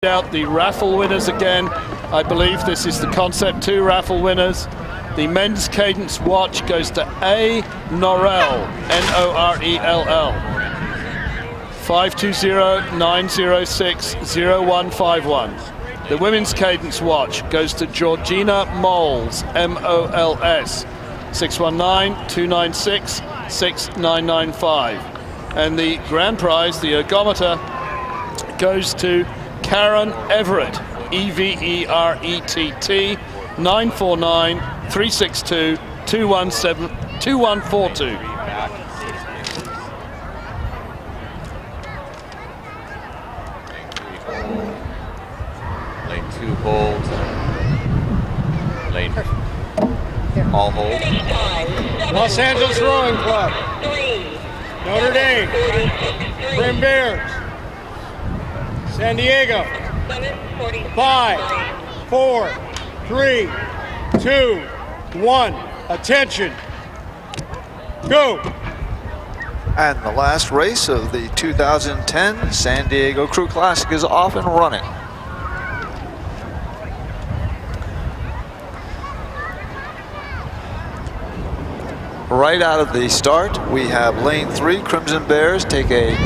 Out the raffle winners again. I believe this is the Concept 2 raffle winners. The men's cadence watch goes to A. Norrell, N-O-R-E-L-L, 520-906-0151. The women's cadence watch goes to Georgina Moles, M-O-L-S, 619-296-6995. And the grand prize, the ergometer, goes to Karen Everett, E-V-E-R-E-T-T, 949-362-2142. Lane 2 hold. Lane all hold. Los Angeles Rowing Club. Notre Dame. Crim Bears. San Diego. 5, 4, 3, 2, 1. Attention. Go. And the last race of the 2010 San Diego Crew Classic is off and running. Right out of the start, we have lane 3, Crimson Bears take a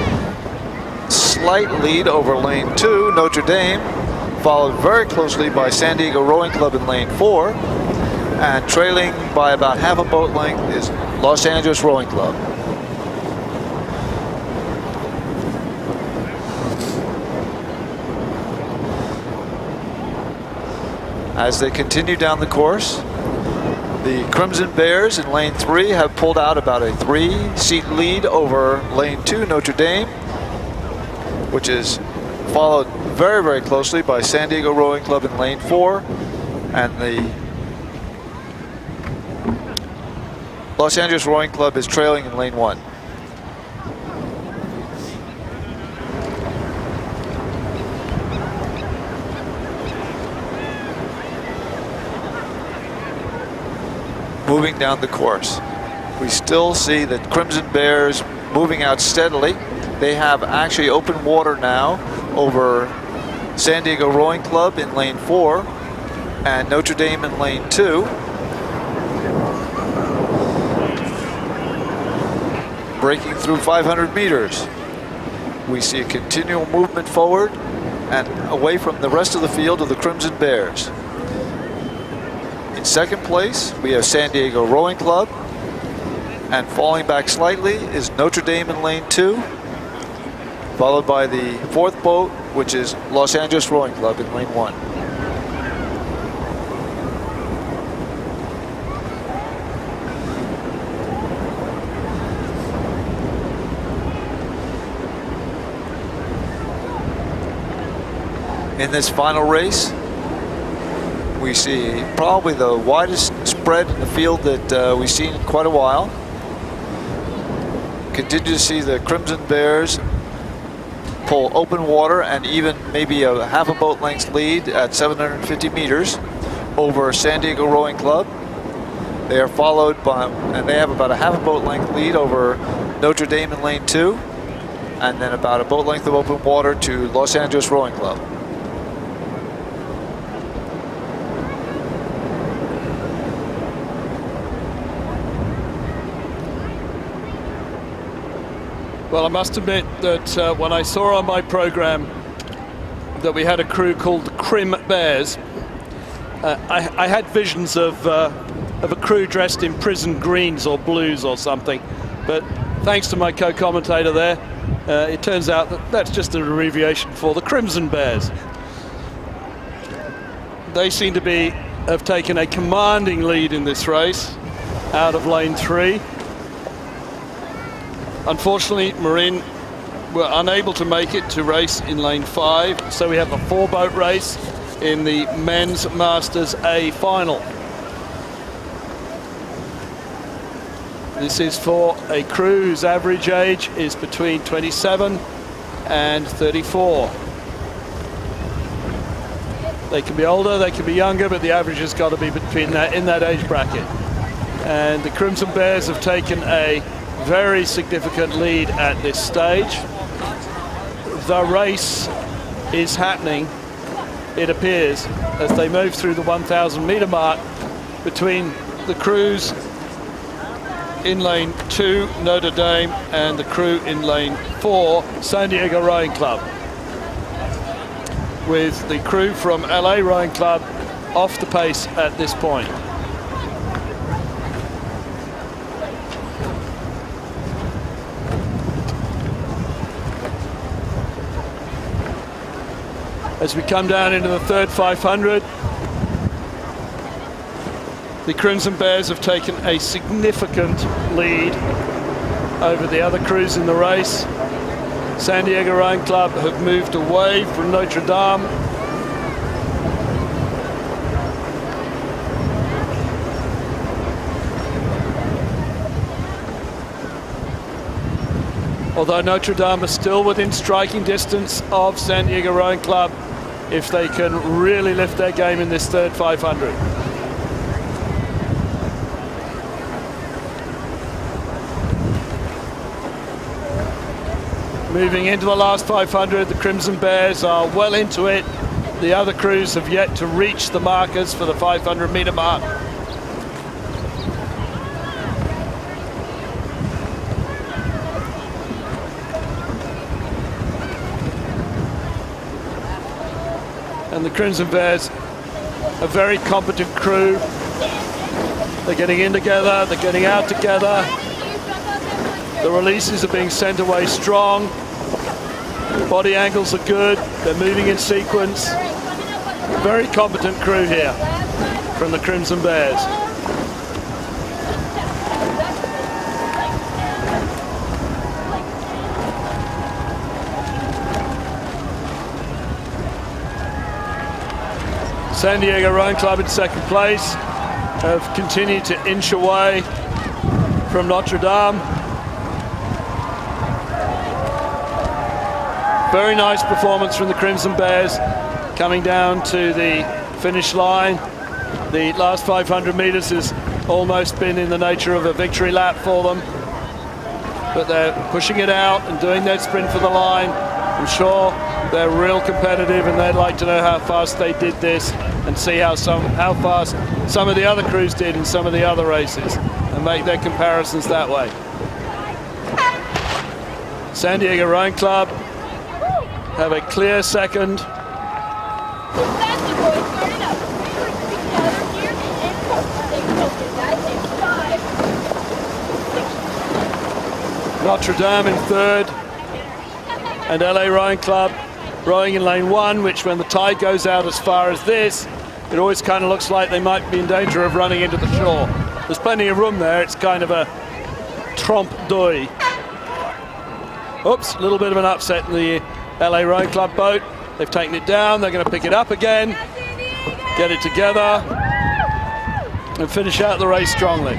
slight lead over lane 2, Notre Dame, followed very closely by San Diego Rowing Club in lane 4, and trailing by about half a boat length is Los Angeles Rowing Club. As they continue down the course, the Crimson Bears in lane 3 have pulled out about a 3-seat lead over lane 2, Notre Dame, which is followed very, very closely by San Diego Rowing Club in lane 4, and the Los Angeles Rowing Club is trailing in lane 1. Moving down the course, we still see that Crimson Bears moving out steadily. They have actually open water now over San Diego Rowing Club in lane 4 and Notre Dame in lane 2. Breaking through 500 meters. We see a continual movement forward and away from the rest of the field of the Crimson Bears. In second place, we have San Diego Rowing Club, and falling back slightly is Notre Dame in lane 2, followed by the fourth boat, which is Los Angeles Rowing Club in lane 1. In this final race, we see probably the widest spread in the field that we've seen in quite a while. Continue to see the Crimson Bears pull open water and even maybe a half a boat length lead at 750 meters over San Diego Rowing Club. They are followed by, and they have about a half a boat length lead over Notre Dame in lane 2, and then about a boat length of open water to Los Angeles Rowing Club. Well, I must admit that when I saw on my program that we had a crew called the Crim Bears, I had visions of a crew dressed in prison greens or blues or something. But thanks to my co-commentator there, it turns out that that's just an abbreviation for the Crimson Bears. They seem to have taken a commanding lead in this race out of lane 3. Unfortunately, Marin were unable to make it to race in lane 5, so we have a 4-boat race in the Men's Masters A final. This is for a crew whose average age is between 27 and 34. They can be older, they can be younger, but the average has got to be between that, in that age bracket. And the Crimson Bears have taken a very significant lead at this stage. The race is happening it appears, as they move through the 1,000 meter mark between the crews in lane 2, Notre Dame, and the crew in lane 4, San Diego Rowing Club, with the crew from LA Rowing Club off the pace at this point. As we come down into the third 500, the Crimson Bears have taken a significant lead over the other crews in the race. San Diego Rowing Club have moved away from Notre Dame. Although Notre Dame are still within striking distance of San Diego Rowing Club, if they can really lift their game in this third 500. Moving into the last 500, the Crimson Bears are well into it. The other crews have yet to reach the markers for the 500 meter mark. And the Crimson Bears, a very competent crew. They're getting in together, they're getting out together. The releases are being sent away strong. Body angles are good, they're moving in sequence. Very competent crew here from the Crimson Bears. San Diego Rowing Club in second place have continued to inch away from Notre Dame. Very nice performance from the Crimson Bears coming down to the finish line. The last 500 meters has almost been in the nature of a victory lap for them, but they're pushing it out and doing their sprint for the line. I'm sure they're real competitive and they'd like to know how fast they did this and see how fast some of the other crews did in some of the other races and make their comparisons that way. San Diego Rowing Club have a clear second. Notre Dame in third, and LA Rowing Club rowing in lane 1, which when the tide goes out as far as this, it always kind of looks like they might be in danger of running into the shore. There's plenty of room there. It's kind of a trompe d'oeil. Oops, a little bit of an upset in the LA Rowing Club boat. They've taken it down, they're going to pick it up again, get it together, and finish out the race strongly.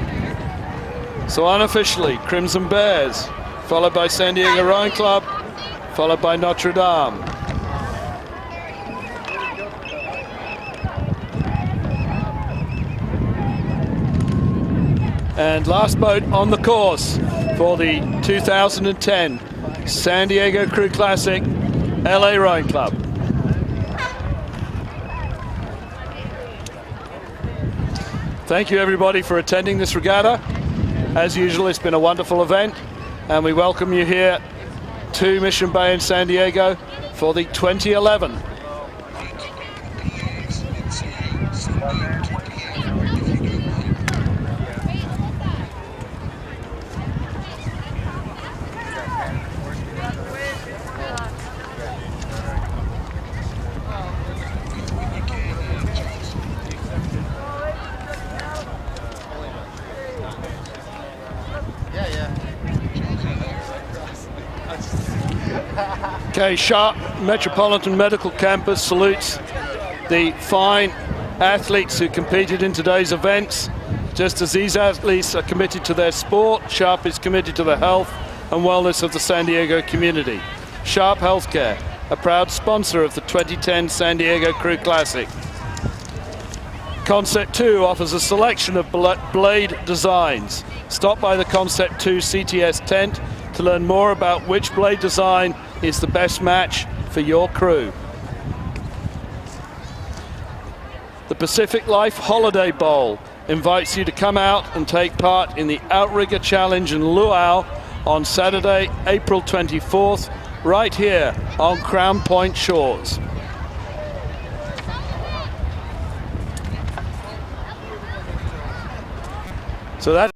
So unofficially, Crimson Bears, followed by San Diego Rowing Club, followed by Notre Dame. And last boat on the course for the 2010 San Diego Crew Classic, LA Rowing Club. Thank you everybody for attending this regatta. As usual, it's been a wonderful event, and we welcome you here to Mission Bay in San Diego for the 2011. Okay, Sharp Metropolitan Medical Campus salutes the fine athletes who competed in today's events. Just as these athletes are committed to their sport, Sharp is committed to the health and wellness of the San Diego community. Sharp Healthcare, a proud sponsor of the 2010 San Diego Crew Classic. Concept 2 offers a selection of blade designs. Stop by the Concept 2 CTS tent to learn more about which blade design is the best match for your crew. The Pacific Life Holiday Bowl invites you to come out and take part in the Outrigger Challenge in Luau on Saturday, April 24th, right here on Crown Point Shores. So that